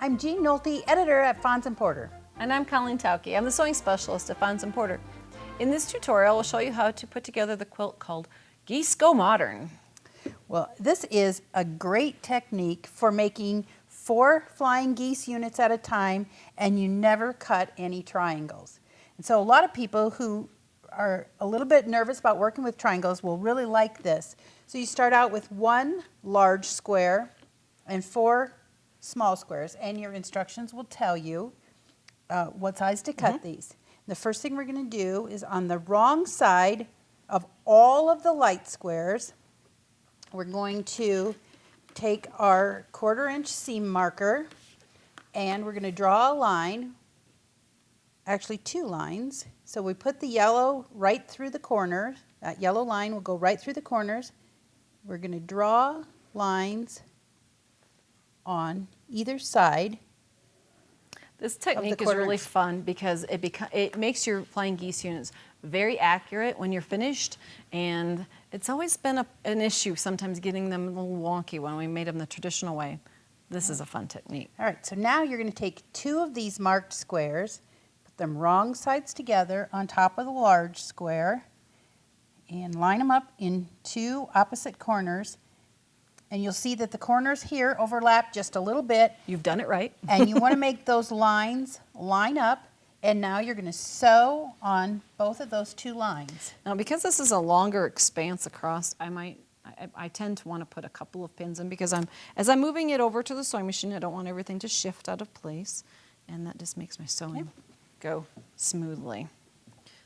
I'm Jean Nolte, editor at Fons & Porter. And I'm Colleen Tauke. I'm the sewing specialist at Fons & Porter. In this tutorial, we'll show you how to put together the quilt called Geese Go Modern. Well, this is a great technique for making 4 flying geese units at a time, and you never cut any triangles. And so a lot of people who are a little bit nervous about working with triangles will really like this. So you start out with 1 large square and 4 small squares, and your instructions will tell you what size to cut these. The first thing we're going to do is on the wrong side of all of the light squares, we're going to take our 1/4 inch seam marker and we're going to draw a line, actually 2 lines. So we put the yellow right through the corners. That yellow line will go right through the corners. We're going to draw lines on either side. This technique is really fun because it makes your flying geese units very accurate when you're finished, and it's always been an issue sometimes getting them a little wonky when we made them the traditional way. This is a fun technique. All right, so now you're going to take 2 of these marked squares, put them wrong sides together on top of the large square, and line them up in 2 opposite corners. And you'll see that the corners here overlap just a little bit. You've done it right. And you want to make those lines line up. And now you're going to sew on both of those 2 lines. Now, because this is a longer expanse across, I tend to want to put a couple of pins in because as I'm moving it over to the sewing machine, I don't want everything to shift out of place, and that just makes my sewing go smoothly.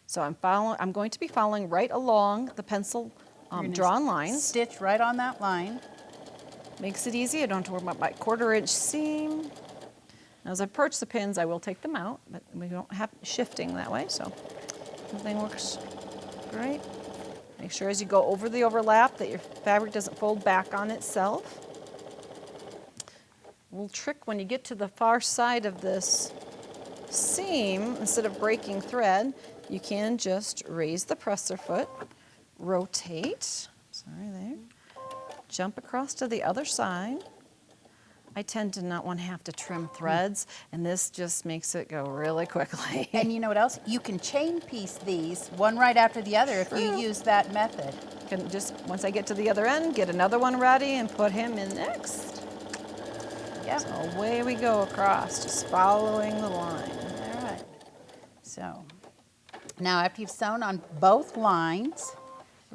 So I'm going to be following right along the pencil drawn lines. Stitch right on that line. Makes it easy. I don't have to worry about my 1/4 inch seam. Now, as I approach the pins, I will take them out, but we don't have shifting that way, so everything works great. Make sure as you go over the overlap that your fabric doesn't fold back on itself. A little trick when you get to the far side of this seam, instead of breaking thread, you can just raise the presser foot, rotate, jump across to the other side. I tend to not want to have to trim threads, and this just makes it go really quickly. And you know what else? You can chain piece these one right after the other if you use that method. Can just, once I get to the other end, get another one ready and put him in next. Yep. So away we go across, just following the line. All right. So now after you've sewn on both lines,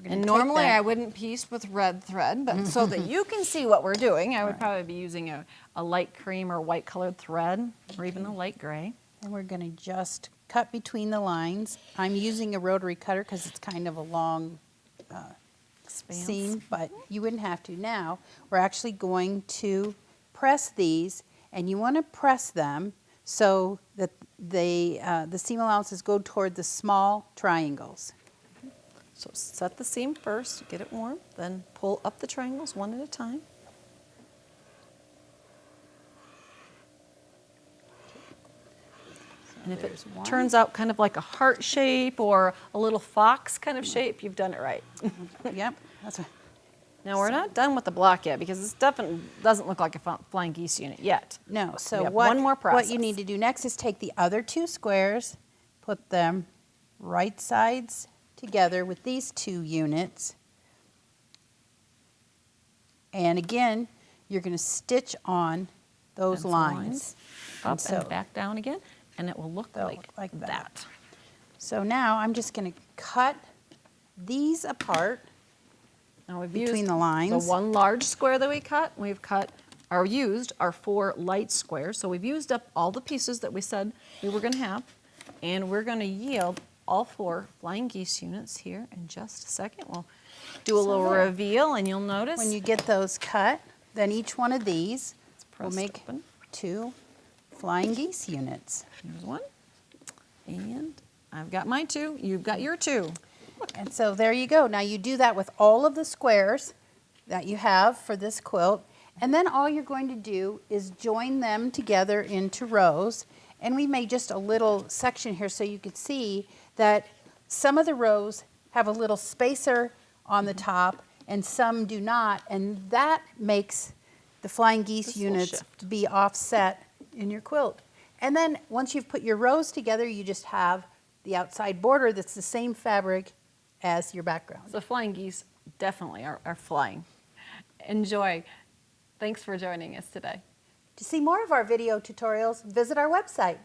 and normally I wouldn't piece with red thread, but so that you can see what we're doing, I would probably be using a light cream or white colored thread, or even a light gray. And we're going to just cut between the lines. I'm using a rotary cutter because it's kind of a long seam, but you wouldn't have to. Now we're actually going to press these, and you want to press them so that the seam allowances go toward the small triangles. So set the seam first, get it warm, then pull up the triangles one at a time. And if it turns out kind of like a heart shape or a little fox kind of shape, you've done it right. Yep, that's right. Now we're not done with the block yet because this definitely doesn't look like a flying geese unit yet. No, so one more process. What you need to do next is take the other 2 squares, put them right sides together with these 2 units, and again you're going to stitch on those lines up and back down again, and it will look like that. So now I'm just going to cut these apart. Now we've between used the lines. The 1 large square that we cut. We've used our 4 light squares. So we've used up all the pieces that we said we were going to have, and we're going to yield all 4 flying geese units here in just a second. We'll do a little reveal, and you'll notice when you get those cut, then each one of these will make open. 2 flying geese units. Here's 1, and I've got my 2. You've got your 2. And so there you go. Now you do that with all of the squares that you have for this quilt, and then all you're going to do is join them together into rows. And we made just a little section here so you could see that some of the rows have a little spacer on the top and some do not, and that makes the flying geese units be offset in your quilt. And then once you've put your rows together, you just have the outside border that's the same fabric as your background. So flying geese definitely are flying. Enjoy. Thanks for joining us today. To see more of our video tutorials, visit our website.